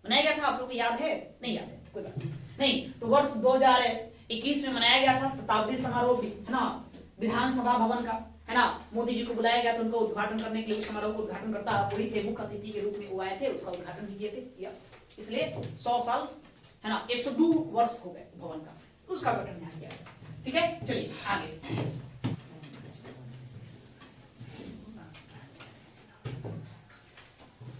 मनाया गया था। आप लोग को याद है? नहीं याद है, कोई बात नहीं। तो वर्ष 2021 में मनाया गया था शताब्दी समारोह, है ना, विधानसभा भवन का, है ना। मोदी जी को बुलाया गया था उनको उद्घाटन करने के लिए। समारोह को उद्घाटन करता वही थे, मुख्य अतिथि के रूप में वो आए थे, उसका उद्घाटन भी किए थे। इसलिए 100 साल, है ना, 102 वर्ष हो गए भवन का, उसका गठन यहाँ किया। ठीक है, चलिए आगे।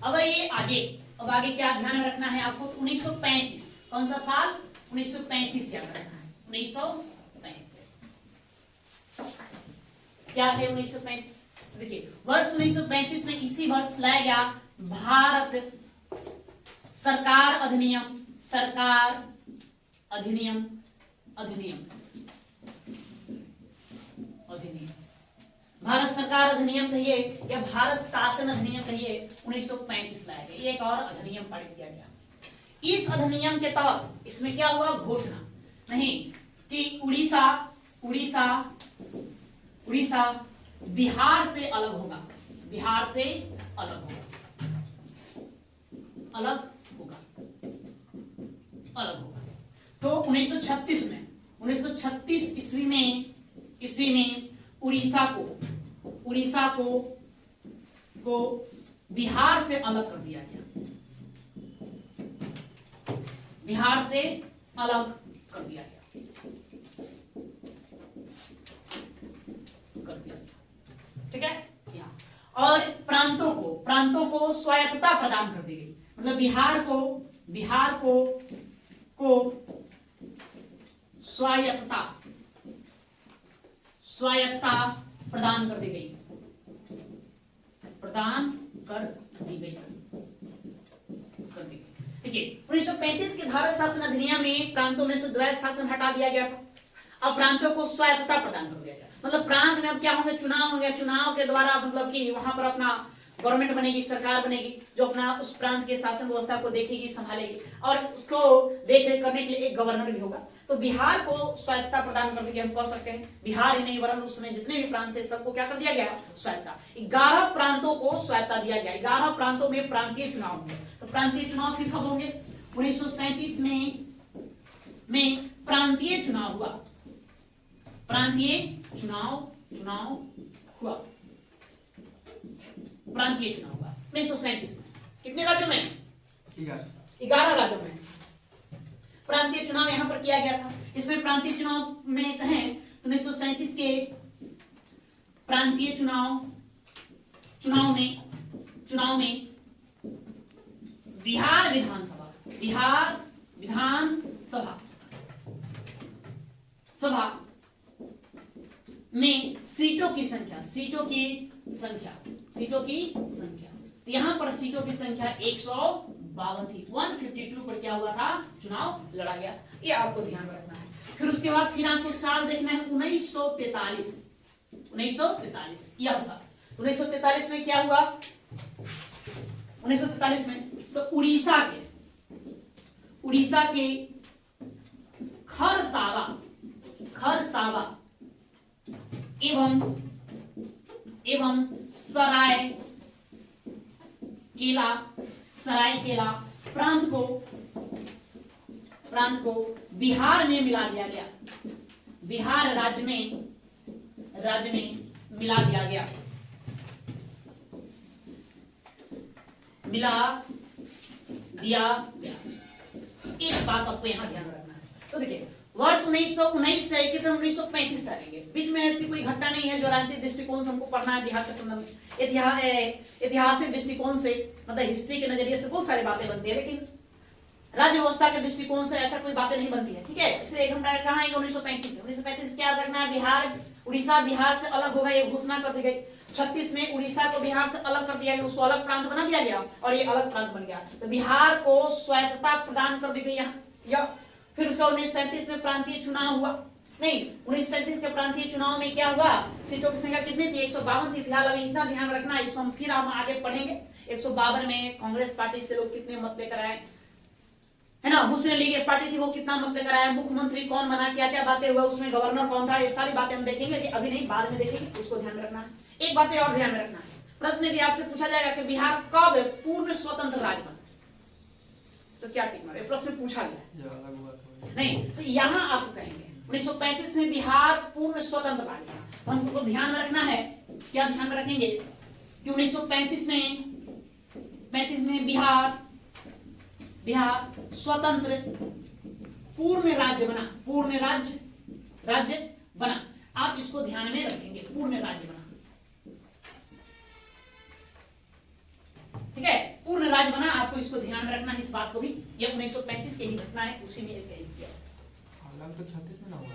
अब ये आगे, अब आगे क्या ध्यान में रखना है आपको? 1935, कौन सा साल? 1935 याद रखना है। 1935 क्या है? 1935 देखिए, वर्ष 1935 में इसी वर्ष लाया गया भारत सरकार अधिनियम अधिनियम भारत सरकार अधिनियम कहिए या भारत शासन अधिनियम कहिए 1935 लाया गया। ये एक और अधिनियम पारित किया गया। इस अधिनियम के तहत इसमें क्या हुआ, घोषणा नहीं कि उड़ीसा उड़ीसा उड़ीसा बिहार से अलग होगा, बिहार से अलग होगा, अलग होगा, अलग होगा। तो 1936 में 1936 ईस्वी में उड़ीसा को बिहार से अलग कर दिया गया, बिहार से अलग कर दिया गया, ठीक है। और प्रांतों को स्वायत्तता प्रदान कर दी गई, मतलब बिहार को स्वायत्तता प्रदान कर दी गई, देखिए 1935 के भारत शासन अधिनियम में प्रांतों में से द्वैध शासन हटा दिया गया था। अब प्रांतों को स्वायत्तता प्रदान कर दिया गया, मतलब प्रांत में अब क्या होंगे, चुनाव होंगे, चुनाव के द्वारा मतलब कि वहां पर अपना गवर्नमेंट बनेगी, सरकार बनेगी जो अपना उस प्रांत के शासन व्यवस्था को देखेगी, संभालेगी और उसको देख रेख करने के लिए एक गवर्नर भी होगा। तो बिहार को स्वायत्तता प्रदान कर दी गई, हम कह सकते हैं बिहार ही नहीं वरन उस समय जितने भी प्रांत थे सबको क्या कर दिया गया, स्वायत्तता। 11 प्रांतों को स्वायत्तता दिया गया, 11 प्रांतों में प्रांतीय चुनाव होंगे। तो प्रांतीय चुनाव फिर कब होंगे, 1937 में प्रांतीय चुनाव हुआ, प्रांतीय चुनाव हुआ, प्रांतीय चुनाव हुआ 1937 में। कितने राज्यों में, 11 राज्यों में प्रांतीय चुनाव यहां पर किया गया था। इसमें प्रांतीय चुनाव में कहें तो 1937 के प्रांतीय चुनाव में बिहार विधानसभा में सीटों की संख्या तो यहां पर सीटों की संख्या 152 थी, 152 पर क्या हुआ था, चुनाव लड़ा गया। ये आपको ध्यान रखना है। फिर उसके बाद फिर आपको साल देखना है 1943 यह साल 1943 में क्या हुआ, 1943 में तो उड़ीसा के खरसावा एवं सरायकेला प्रांत को बिहार में मिला दिया गया, बिहार राज्य में मिला दिया गया, इस बात आपको यहां ध्यान रखना है। तो देखिए वर्ष 1919 से 1935 तक रहेंगे, बीच में ऐसी कोई घटना नहीं है जो राजनीतिक दृष्टिकोण से हमको पढ़ना है बिहार के संबंध में। ऐतिहासिक दृष्टिकोण से मतलब हिस्ट्री के नजरिए से बहुत सारी बातें बनती है, लेकिन राज्य व्यवस्था के दृष्टिकोण से ऐसा कोई बातें नहीं बनती है, ठीक है। इसलिए एक हम कहा है कि 1935 क्या रखना है, उड़ीसा बिहार से अलग होगा, ये घोषणा कर दी गई। 36 में उड़ीसा को बिहार से अलग कर दिया गया, उसको अलग प्रांत बना दिया गया और ये अलग प्रांत बन गया। तो बिहार को स्वायत्तता प्रदान कर दी गई यहाँ। फिर उसका 1937 में प्रांतीय चुनाव हुआ, नहीं 1937 के प्रांतीय चुनाव में क्या हुआ, सीटों की संख्या कितनी थी, 152 थी। फिलहाल अभी इतना ध्यान रखना है, इसको हम फिर हम आगे पढ़ेंगे। 152 में कांग्रेस पार्टी से लोग कितने मत लेकर आए, है ना, मुस्लिम लीग पार्टी थी वो कितना मत लेकर आया, मुख्यमंत्री कौन बना, क्या क्या बातें हुआ, उसमें गवर्नर कौन था, ये सारी बातें हम देखेंगे, कि अभी नहीं बाद में देखेंगे, इसको ध्यान रखना है। एक बात और ध्यान में रखना है, प्रश्न यदि आपसे पूछा जाएगा कि बिहार कब पूर्ण स्वतंत्र राज्य बना, तो क्या टिक मारे, प्रश्न पूछा गया नहीं, तो यहाँ आप कहेंगे 1935 में बिहार पूर्ण स्वतंत्र राज्य बना। तो हमको ध्यान में रखना है, क्या ध्यान में रखेंगे कि 1935 में बिहार स्वतंत्र पूर्ण राज्य बना, आप इसको ध्यान में रखेंगे, पूर्ण राज्य बना, ठीक है, पूर्ण राज्य बना, आपको इसको ध्यान में रखना है, इस बात को भी। ये 1935 की ही घटना है, उसी में किया। तो 36 में ना हुआ,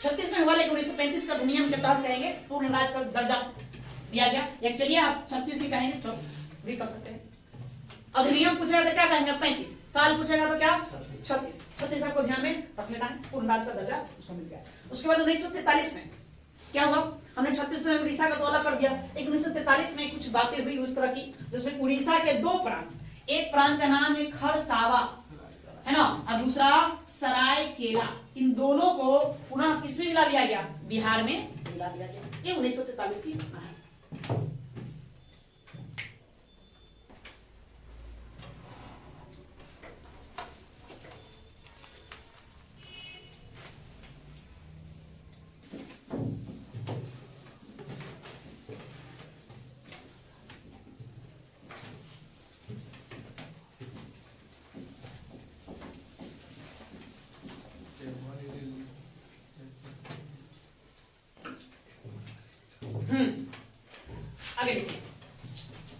36 में हुआ, लेकिन 1935 का अधिनियम के तहत कहेंगे पूर्ण राज्य का दर्जा दिया गया। या चलिए आप 36 ही कहेंगे, भी कर सकते हैं। अधिनियम पूछेगा तो क्या कहेंगे, 35, साल पूछेगा तो क्या 36 आपको ध्यान में रख लेना है, पूर्ण राज्य का दर्जा उसको मिल गया। उसके बाद 1943 में क्या हुआ, हमने 3600 में उड़ीसा का तो अलग कर दिया। 1943 में कुछ बातें हुई उस तरह की, जिसमें उड़ीसा के दो प्रांत, एक प्रांत का नाम है खरसावा, है ना, और दूसरा सरायकेला, इन दोनों को पुनः किसमें मिला दिया गया, बिहार में मिला दिया गया। ये 1943 की घटना है। आगे देखिए,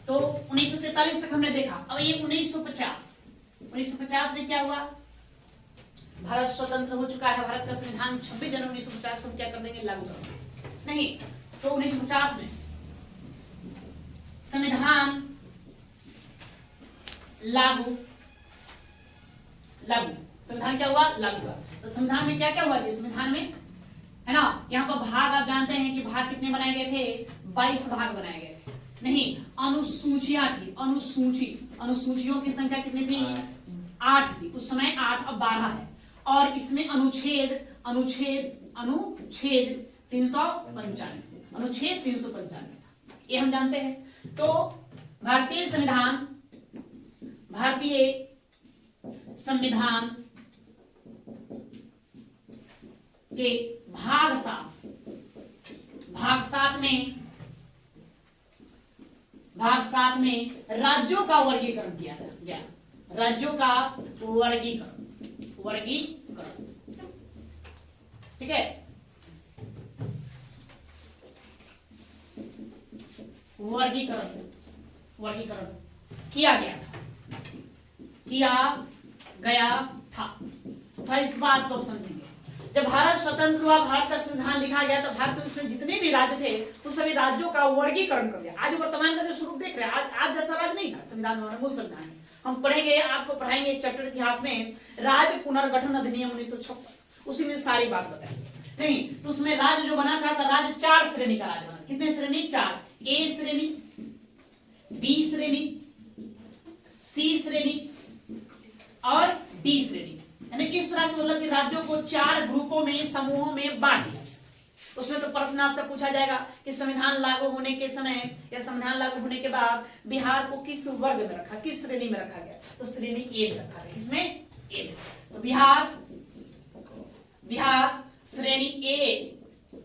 तो 1943 तक हमने देखा। अब ये 1950 में क्या हुआ, भारत स्वतंत्र हो चुका है। भारत का संविधान 26 जनवरी 1950 को क्या कर देंगे, लागू कर देंगे। नहीं तो 1950 में संविधान लागू संविधान क्या हुआ, लागू हुआ। तो संविधान में क्या क्या हुआ, संविधान में, है ना, यहाँ पर भाग आप जानते हैं कि भाग कितने बनाए गए थे, 22 भाग बनाए गए थे। नहीं, अनुसूचियां थी, अनुसूचियों की संख्या कितनी थी, 8 थी उस समय, 8 अब 12 है। और इसमें अनुच्छेद 395 था, ये हम जानते हैं। तो भारतीय संविधान के भाग 7 में राज्यों का वर्गीकरण किया गया, राज्यों का वर्गीकरण, ठीक है, वर्गीकरण किया गया था। इस बात को समझेंगे। जब भारत स्वतंत्र हुआ, भारत का संविधान लिखा गया, तो भारत में उसमें जितने भी राज्य थे उस सभी राज्यों का वर्गीकरण कर दिया। आज वर्तमान का जो स्वरूप देख रहे हैं, आज जैसा राज्य नहीं था संविधान में, मूल संविधान में। हम पढ़ेंगे, आपको पढ़ाएंगे एक चैप्टर इतिहास में, राज्य पुनर्गठन अधिनियम 1956, उसी में सारी बात बताएंगे। नहीं तो उसमें राज्य जो बना था, राज्य 4 श्रेणी का राज्य बना। कितने श्रेणी, 4, ए श्रेणी, बी श्रेणी, सी श्रेणी और डी श्रेणी। यानी किस तरह के, मतलब कि राज्यों को 4 ग्रुपों में, समूहों में बांट दिया। उसमें तो प्रश्न आपसे पूछा जाएगा कि संविधान लागू होने के समय या संविधान लागू होने के बाद बिहार को किस वर्ग में रखा, किस श्रेणी में रखा गया, तो श्रेणी ए में रखा गया। इसमें ए में, तो बिहार श्रेणी ए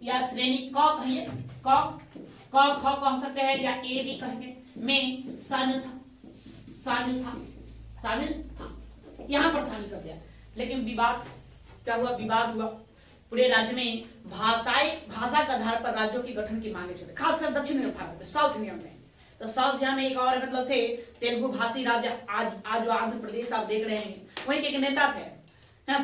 या श्रेणी क कहिए, क ख कह सकते हैं या ए भी कहेंगे, में शामिल था, यहां पर शामिल कर दिया। लेकिन विवाद क्या हुआ, विवाद हुआ पूरे राज्य में। भाषा के आधार पर राज्यों की गठन की मांगे चले, खासकर दक्षिण भारत में, साउथ इंडिया में। तो साउथ इंडिया में एक और मतलब थे तेलुगु भाषी राज्य, आज जो आंध्र प्रदेश आप देख रहे हैं, वहीं के एक नेता थे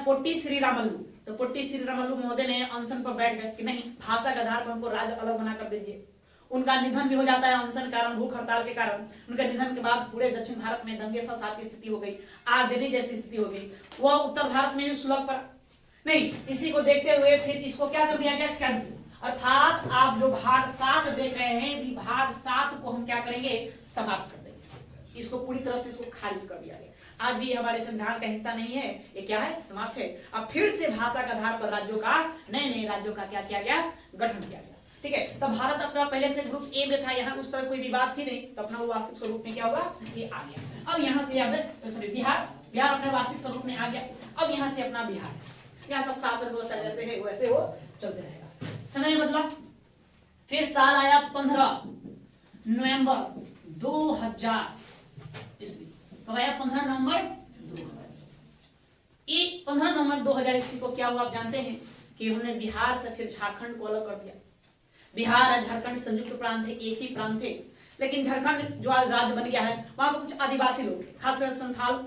पोट्टी श्रीरामल्लू। तो पोट्टी श्रीरामल्लू महोदय ने अनशन पर बैठ गए कि नहीं, भाषा के आधार पर हमको राज्य अलग बना कर दीजिए। उनका निधन भी हो जाता है अनशन कारण, भूख हड़ताल के कारण। उनके निधन के बाद पूरे दक्षिण भारत में दंगे फसाद की स्थिति हो गई, आगजनी जैसी स्थिति हो गई। वह उत्तर भारत में सुलग पड़ा। नहीं, इसी को देखते हुए फिर इसको क्या कर दिया गया, कैंसिल। अर्थात आप जो भाग 7 देख रहे हैं, भाग 7 को हम क्या करेंगे, समाप्त कर देंगे। इसको पूरी तरह से इसको खारिज कर दिया गया। आज भी हमारे संविधान का हिस्सा नहीं है, ये क्या है, समाप्त है। अब फिर से भाषा के आधार पर राज्यों का, नए राज्यों का क्या किया गया, गठन किया गया। ठीक है, तब भारत अपना पहले से ग्रुप ए में था, यहाँ उस तरह कोई विवाद थी नहीं, तो अपना वो वास्तविक स्वरूप में क्या हुआ, ये आ गया। अब यहाँ से बिहार अपने वास्तविक स्वरूप में आ गया। अब यहाँ से अपना बिहार, यहाँ सब शासन व्यवस्था जैसे है वैसे वो चलते रहेगा। समय बदला, फिर साल आया 15 नवंबर 2000 ईस्वी। कब आया, 15 नवंबर 2000। 15 नवंबर 2000 ईस्वी को क्या हुआ, आप जानते हैं कि हमने बिहार से फिर झारखंड को अलग कर दिया। बिहार और झारखंड संयुक्त प्रांत थे, एक ही प्रांत थे। लेकिन झारखंड जो आज राज्य बन गया है, वहां पर कुछ आदिवासी लोग थे, खासकर संथाल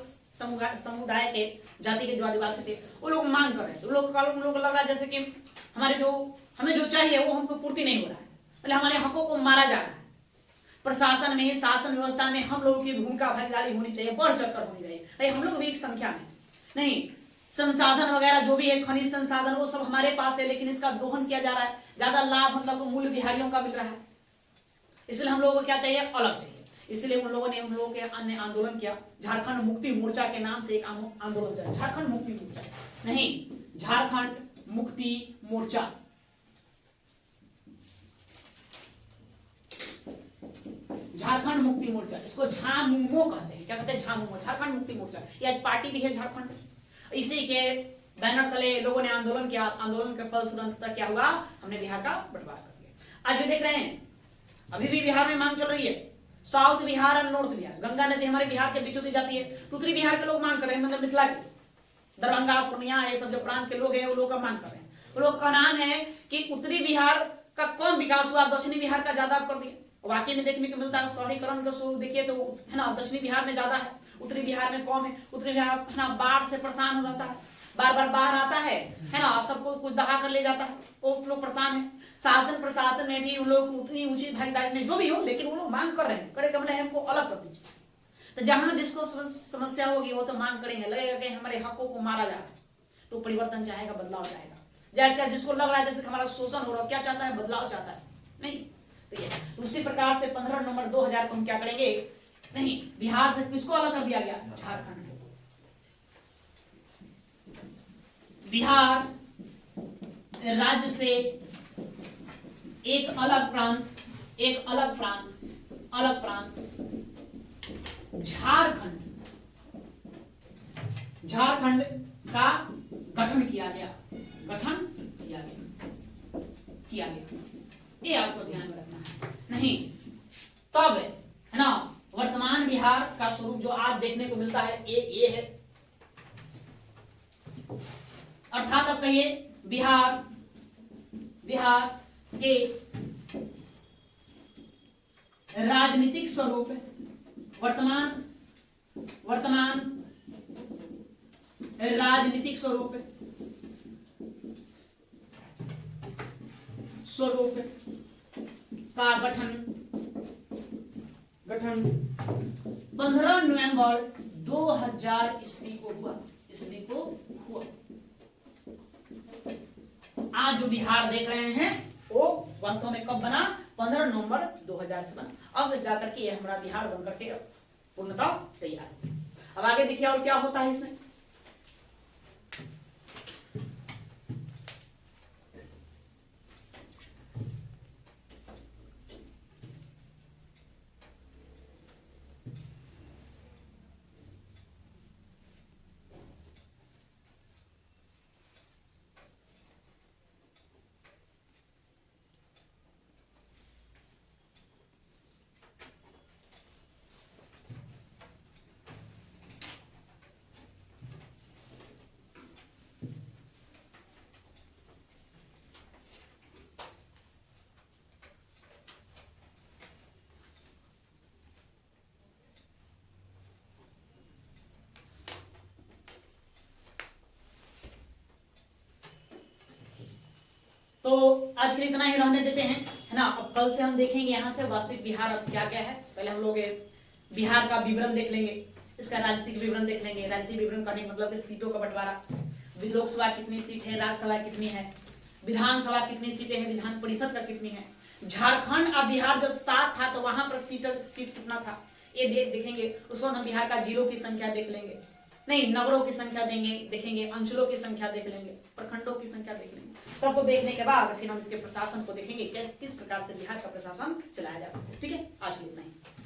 समुदाय के जाति के जो आदिवासी थे, वो लोग मांग कर रहे थे। उन लोग लग रहा है जैसे कि हमें जो चाहिए वो हमको पूर्ति नहीं हो रहा है, मतलब हमारे हकों को मारा जा रहा है। प्रशासन में, शासन व्यवस्था में हम लोगों की भूमिका भागीदारी होनी चाहिए, बढ़ चढ़कर होनी चाहिए। हम लोग भी एक संख्या में नहीं, संसाधन वगैरह जो भी है, खनिज संसाधन, वो सब हमारे पास है, लेकिन इसका दोहन किया जा रहा है, ज्यादा लाभ मतलब मूल बिहारियों का मिल रहा है। इसलिए हम लोगों को क्या चाहिए, अलग चाहिए। इसलिए उन लोगों ने उन लोगों के अन्य आंदोलन किया, झारखंड मुक्ति मोर्चा के नाम से एक आंदोलन चला, झारखंड मुक्ति मोर्चा नहीं, झारखंड मुक्ति मोर्चा। झारखंड मुक्ति मोर्चा, इसको झामुमो कहते हैं। क्या कहते हैं, झामुमो, झारखंड मुक्ति मोर्चा। यह पार्टी भी है झारखंड। इसी के बैनर तले लोगों ने आंदोलन किया। आंदोलन के फलस्वरूप क्या हुआ, हमने बिहार का बंटवारा कर दिया। आज भी देख रहे हैं, अभी भी बिहार में मांग चल रही है, साउथ बिहार और नॉर्थ बिहार। गंगा नदी हमारे बिहार के बीचों बीच जाती है, तो उत्तरी बिहार के लोग मांग कर रहे हैं, मतलब मिथिला के, दरभंगा, पूर्णिया, ये सब जो प्रांत के लोग हैं, वो लोग का मांग कर रहे हैं। वो लोग का नाम है कि उत्तरी बिहार का कम विकास हुआ, दक्षिणी बिहार का ज्यादा कर दिया। वाकई में देखने को मिलता है, शहरीकरण का स्वरूप देखिए तो है ना, दक्षिणी बिहार में ज्यादा है, उत्तरी बिहार में कम है। उत्तरी बिहार है ना, बाढ़ से परेशान हो जाता है, बार बार बाढ़ आता है ना, सबको कुछ दहा कर ले जाता है, वो लोग परेशान है। शासन प्रशासन में भी उन लोग उतनी उचित भागीदारी नहीं, जो भी हो, लेकिन वो लोग मांग कर रहे हैं, करे कमले हमको अलग कर दीजिए। तो जहां जिसको समस्या होगी वो तो मांग करेंगे, लगेगा कि हमारे हकों को मारा जा रहा है, तो परिवर्तन चाहेगा, बदलाव चाहेगा। चाहे जिसको लग रहा है जैसे हमारा शोषण हो रहा है, क्या चाहता है, बदलाव चाहता है, नहीं। तो ये उसी प्रकार से 15 नवंबर 2000 को हम क्या करेंगे, नहीं, बिहार से किसको अलग कर दिया गया, झारखंड को। बिहार राज्य से एक अलग प्रांत, एक अलग प्रांत, अलग प्रांत झारखंड, झारखंड का गठन किया गया, गठन किया गया, किया गया। ये आपको ध्यान में रखना है। नहीं तब है ना, वर्तमान बिहार का स्वरूप जो आज देखने को मिलता है, ये है। अर्थात अब कहिए बिहार, बिहार के राजनीतिक स्वरूप, वर्तमान राजनीतिक स्वरूप का गठन 15 नवंबर 2000 ईस्वी को हुआ। आज जो बिहार देख रहे हैं वो वास्तव में कब बना, 15 नवंबर 2000 से बना। अब जाकर के ये हमारा बिहार बनकर के पूर्णतः तैयार है। अब आगे देखिए और क्या होता है इसमें। तो आज के लिए इतना ही रहने देते हैं, है ना। अब कल से हम देखेंगे यहाँ से वास्तविक बिहार अब क्या क्या है। पहले हम लोग बिहार का विवरण देख लेंगे, इसका राजनीतिक विवरण देख लेंगे। राजनीतिक विवरण करने का मतलब कि सीटों का बंटवारा, लोकसभा कितनी सीट है, राज्यसभा कितनी है, विधानसभा कितनी सीटें हैं, विधान परिषद का कितनी है। झारखंड और बिहार जब साथ था तो वहां पर सीट कितना था ये देखेंगे। उसको हम बिहार का जिलों की संख्या देख लेंगे, नहीं नगरों की संख्या देखेंगे, अंचलों की संख्या देख लेंगे, प्रखंडों की संख्या देख लेंगे। सबको देखने के बाद फिर हम इसके प्रशासन को देखेंगे, किस प्रकार से बिहार का प्रशासन चलाया जाता है। ठीक है, आज के लिए इतना ही।